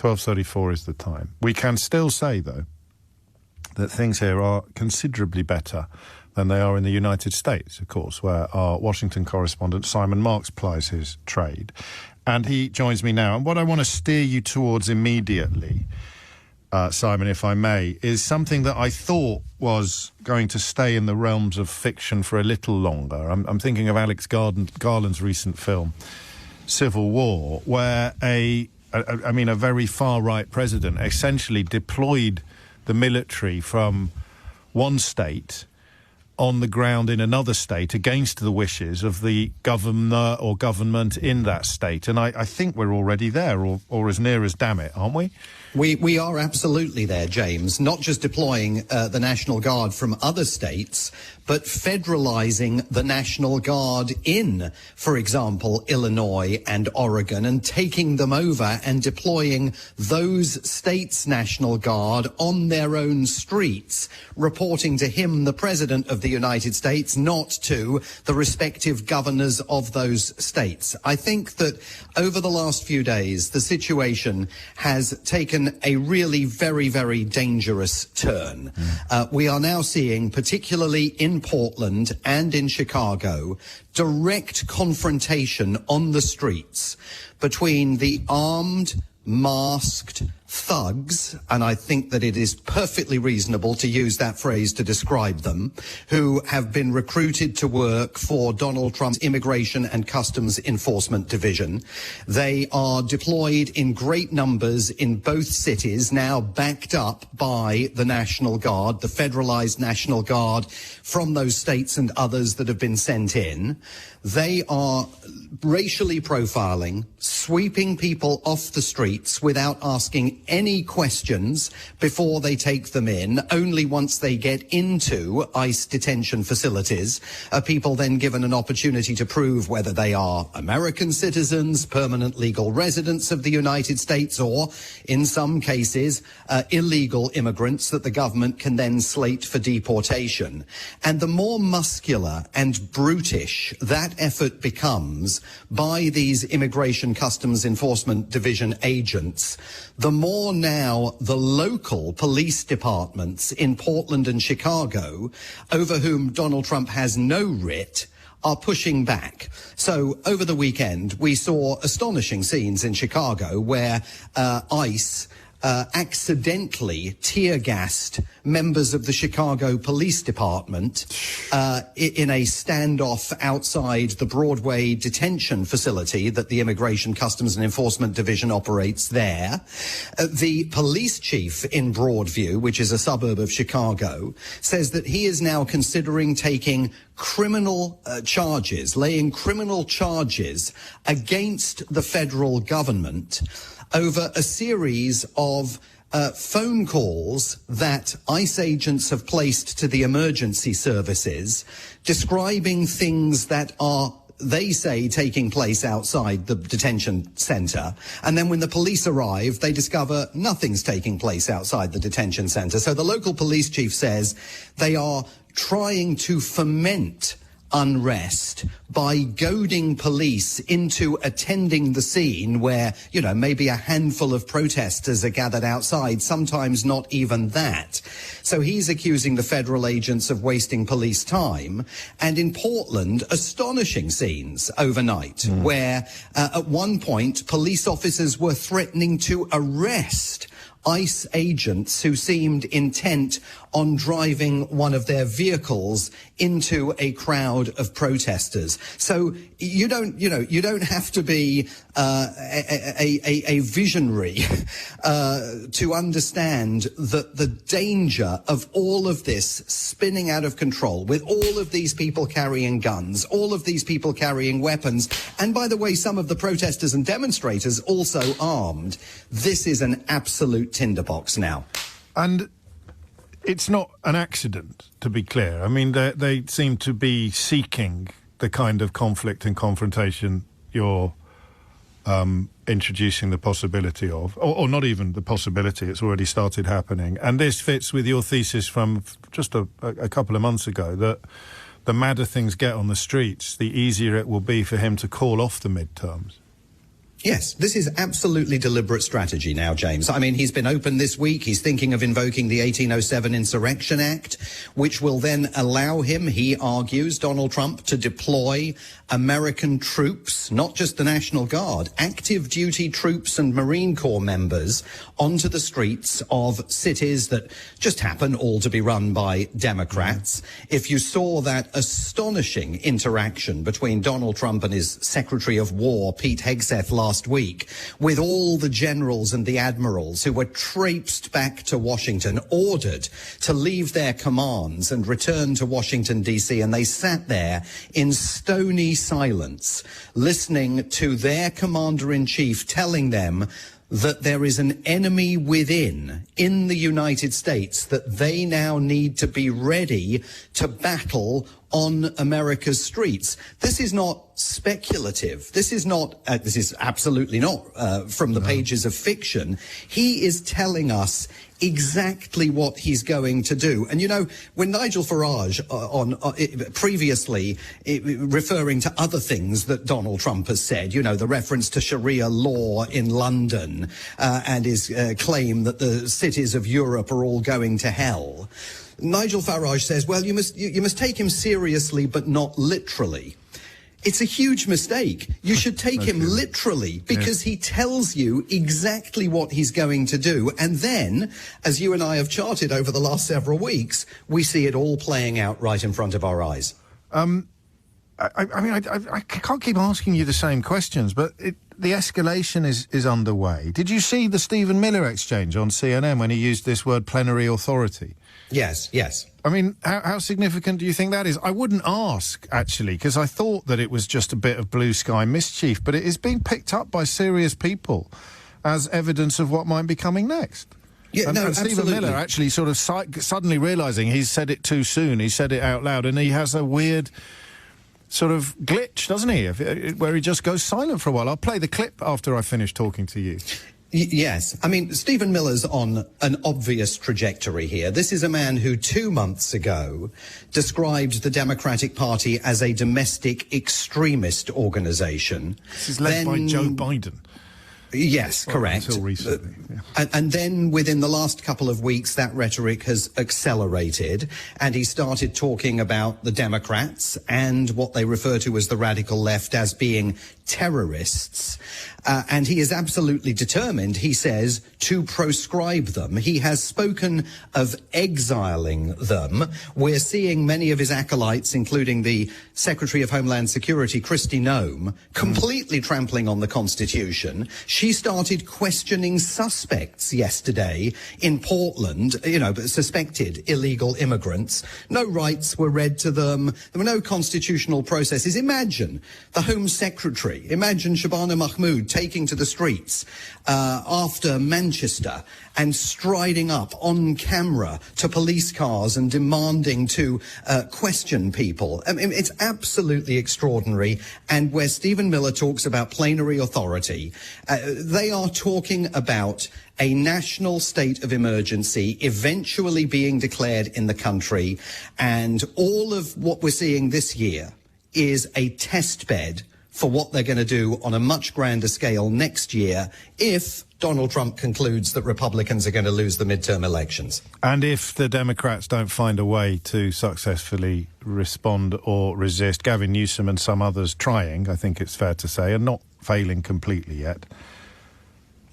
12:34 is the time. We can still say, though, that things here are considerably better than they are in the United States, of course, where our Washington correspondent Simon Marks plies his trade. And he joins me now. And what I want to steer you towards immediately, Simon, if I may, is something that I thought was going to stay in the realms of fiction for a little longer. I'm thinking of Alex Garland's recent film, Civil War, where a very far-right president essentially deployed the military from one state on the ground in another state against the wishes of the governor or government in that state. And I think we're already there, or as near as damn it, aren't we? We are absolutely there, James, not just deploying the National Guard from other states, but federalizing the National Guard in, for example, Illinois and Oregon, and taking them over and deploying those states' National Guard on their own streets, reporting to him, the President of the United States, not to the respective governors of those states. I think that over the last few days, the situation has taken a really very, very dangerous turn. We are now seeing, particularly in Portland and in Chicago, direct confrontation on the streets between the armed, masked thugs, and I think that it is perfectly reasonable to use that phrase to describe them, who have been recruited to work for Donald Trump's Immigration and Customs Enforcement Division. They are deployed in great numbers in both cities, now backed up by the National Guard, the federalized National Guard from those states and others that have been sent in. They are racially profiling, sweeping people off the streets without asking any questions before they take them in. Only once they get into ICE detention facilities are people then given an opportunity to prove whether they are American citizens, permanent legal residents of the United States, or, in some cases, illegal immigrants that the government can then slate for deportation. And the more muscular and brutish that effort becomes by these Immigration Customs Enforcement Division agents, the more now the local police departments in Portland and Chicago, over whom Donald Trump has no writ, are pushing back. So over the weekend, we saw astonishing scenes in Chicago where ICE accidentally tear-gassed members of the Chicago Police Department in a standoff outside the Broadway detention facility that the Immigration Customs and Enforcement Division operates there. The police chief in Broadview, which is a suburb of Chicago, says that he is now considering taking criminal charges, laying criminal charges against the federal government over a series of phone calls that ICE agents have placed to the emergency services, describing things that are, they say, taking place outside the detention centre. And then when the police arrive, they discover nothing's taking place outside the detention centre. So the local police chief says they are trying to foment unrest by goading police into attending the scene where, you know, maybe a handful of protesters are gathered outside, sometimes not even that. So he's accusing the federal agents of wasting police time. And in Portland, astonishing scenes overnight where at one point police officers were threatening to arrest ICE agents who seemed intent on driving one of their vehicles into a crowd of protesters. So you don't have to be a visionary to understand that the danger of all of this spinning out of control, with all of these people carrying guns, all of these people carrying weapons, and by the way, some of the protesters and demonstrators also armed. This is an absolute tinderbox now. And it's not an accident, to be clear. I mean, they seem to be seeking the kind of conflict and confrontation you're introducing the possibility of, or not even the possibility, it's already started happening. And this fits with your thesis from just a couple of months ago, that the madder things get on the streets, the easier it will be for him to call off the midterms. Yes, this is absolutely deliberate strategy now, James. I mean, he's been open this week. He's thinking of invoking the 1807 Insurrection Act, which will then allow him, he argues, Donald Trump, to deploy American troops, not just the National Guard, active duty troops and Marine Corps members onto the streets of cities that just happen all to be run by Democrats. If you saw that astonishing interaction between Donald Trump and his Secretary of War, Pete Hegseth, last week, with all the generals and the admirals who were traipsed back to Washington, ordered to leave their commands and return to Washington, D.C., and they sat there in stony silence, listening to their commander-in-chief telling them that there is an enemy within in the United States that they now need to be ready to battle on America's streets. This is not speculative. This is not, this is absolutely not from the pages of fiction. He is telling us exactly what he's going to do. And, you know, when Nigel Farage previously referring to other things that Donald Trump has said, you know, the reference to Sharia law in London and his claim that the cities of Europe are all going to hell, Nigel Farage says, well, you must take him seriously, but not literally. It's a huge mistake. You should take him literally, because he tells you exactly what he's going to do. And then, as you and I have charted over the last several weeks, we see it all playing out right in front of our eyes. I mean, I can't keep asking you the same questions, but the escalation is underway. Did you see the Stephen Miller exchange on CNN when he used this word plenary authority? Yes, yes. I mean, how significant do you think that is? I wouldn't ask, actually, because I thought that it was just a bit of blue sky mischief, but it is being picked up by serious people as evidence of what might be coming next. Yeah, and Stephen Miller actually sort of suddenly realising he's said it too soon, he said it out loud, and he has a weird sort of glitch, doesn't he, where he just goes silent for a while. I'll play the clip after I finish talking to you. Yes. I mean, Stephen Miller's on an obvious trajectory here. This is a man who 2 months ago described the Democratic Party as a domestic extremist organisation. This is led by Joe Biden. Yes, correct. Until recently. Yeah. And then within the last couple of weeks, that rhetoric has accelerated, and he started talking about the Democrats and what they refer to as the radical left as being terrorists. And he is absolutely determined, he says, to proscribe them. He has spoken of exiling them. We're seeing many of his acolytes, including the Secretary of Homeland Security, Kristi Noem, completely trampling on the Constitution. She started questioning suspects yesterday in Portland, you know, suspected illegal immigrants. No rights were read to them. There were no constitutional processes. Imagine the Home Secretary, imagine Shabana Mahmood taking to the streets after Manchester and striding up on camera to police cars and demanding to question people. I mean, it's absolutely extraordinary. And where Stephen Miller talks about plenary authority, they are talking about a national state of emergency eventually being declared in the country. And all of what we're seeing this year is a test bed for what they're going to do on a much grander scale next year if Donald Trump concludes that Republicans are going to lose the midterm elections. And if the Democrats don't find a way to successfully respond or resist, Gavin Newsom and some others trying, I think it's fair to say, and not failing completely yet.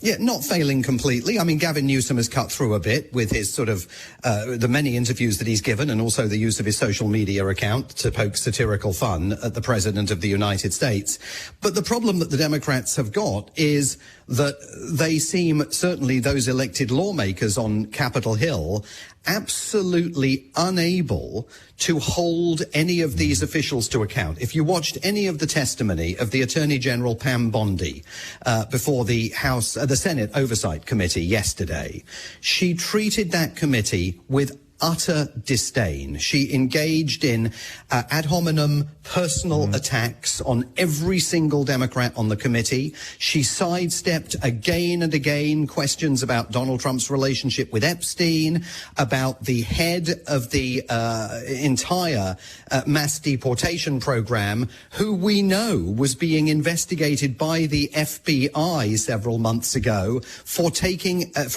Yeah, not failing completely. I mean, Gavin Newsom has cut through a bit with his sort of the many interviews that he's given, and also the use of his social media account to poke satirical fun at the President of the United States. But the problem that the Democrats have got is that they seem, certainly those elected lawmakers on Capitol Hill, absolutely unable to hold any of these officials to account. If you watched any of the testimony of the Attorney General Pam Bondi before the Senate Oversight Committee yesterday, she treated that committee with utter disdain. She engaged in ad hominem personal attacks on every single Democrat on the committee. She sidestepped again and again questions about Donald Trump's relationship with Epstein, about the head of the entire mass deportation program, who we know was being investigated by the FBI several months ago for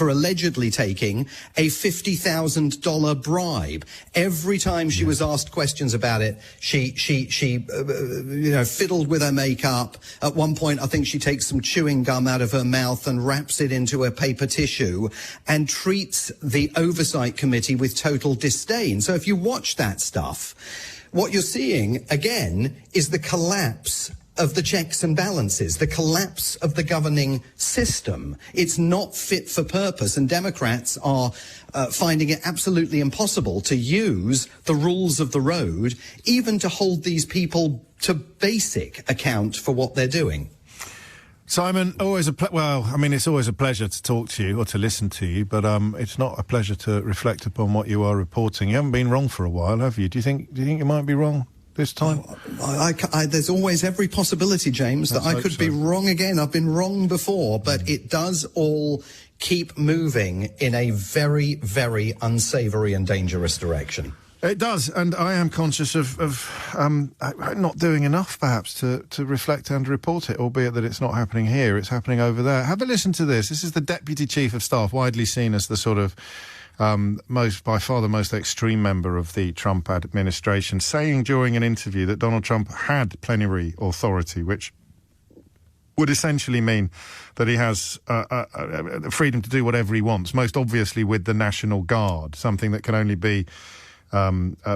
allegedly taking a $50,000 bribe. Every time she was asked questions about it, she fiddled with her makeup. At one point, I think she takes some chewing gum out of her mouth and wraps it into a paper tissue and treats the oversight committee with total disdain. So if you watch that stuff, what you're seeing, again, is the collapse of the checks and balances, the collapse of the governing system. It's not fit for purpose, and Democrats are finding it absolutely impossible to use the rules of the road, even to hold these people to basic account for what they're doing. Simon, it's always a pleasure to talk to you or to listen to you, but it's not a pleasure to reflect upon what you are reporting. You haven't been wrong for a while, have you? Do you think you might be wrong this time? There's always every possibility, James, that I could be wrong again. I've been wrong before, but it does all keep moving in a very, very unsavoury and dangerous direction. It does, and I am conscious of not doing enough, perhaps, to reflect and report it, albeit that it's not happening here, it's happening over there. Have a listen to this. This is the Deputy Chief of Staff, widely seen as the sort of by far the most extreme member of the Trump administration, saying during an interview that Donald Trump had plenary authority, which would essentially mean that he has freedom to do whatever he wants, most obviously with the National Guard, something that can only be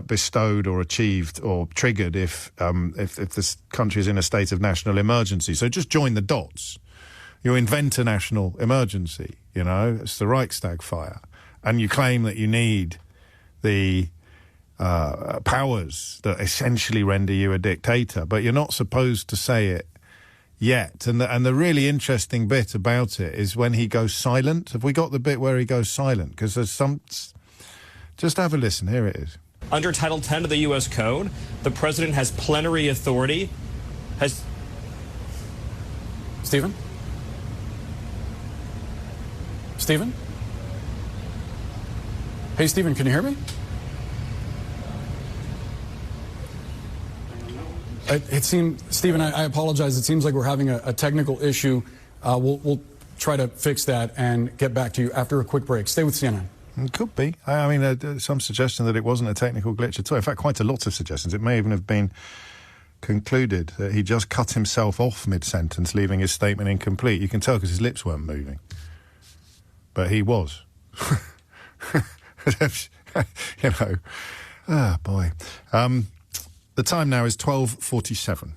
bestowed or achieved or triggered if this country is in a state of national emergency. So just join the dots. You invent a national emergency, it's the Reichstag fire, and you claim that you need the powers that essentially render you a dictator, but you're not supposed to say it yet. And the really interesting bit about it is when he goes silent. Have we got the bit where he goes silent? Because there's some... Just have a listen. Here it is. Under Title 10 of the U.S. Code, the president has plenary authority. Stephen? Stephen? Hey, Stephen, can you hear me? It seemed, Stephen, I apologize. It seems like we're having a technical issue. We'll try to fix that and get back to you after a quick break. Stay with CNN. It could be. I mean, some suggestion that it wasn't a technical glitch at all. In fact, quite a lot of suggestions. It may even have been concluded that he just cut himself off mid-sentence, leaving his statement incomplete. You can tell because his lips weren't moving. But he was. Oh, boy. The time now is 12:47.